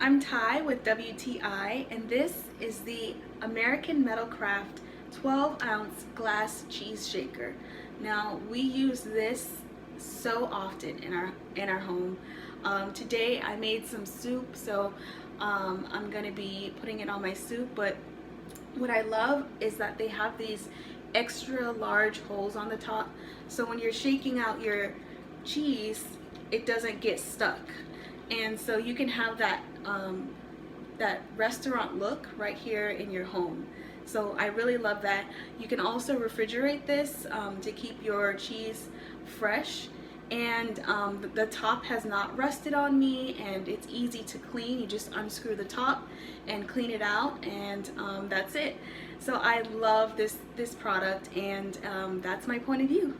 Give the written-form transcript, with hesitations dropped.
I'm Ty with WTI, and this is the American Metalcraf 12-ounce glass cheese shaker. Now, we use this so often in our home. Today I made some soup, so I'm gonna be putting it on my soup. But what I love is that they have these extra large holes on the top, so when you're shaking out your cheese, it doesn't get stuck. And so you can have that that restaurant look right here in your home. So I really love that. You can also refrigerate this to keep your cheese fresh. And the top has not rusted on me, and it's easy to clean. You just unscrew the top and clean it out, and that's it. So I love this product, and that's my point of view.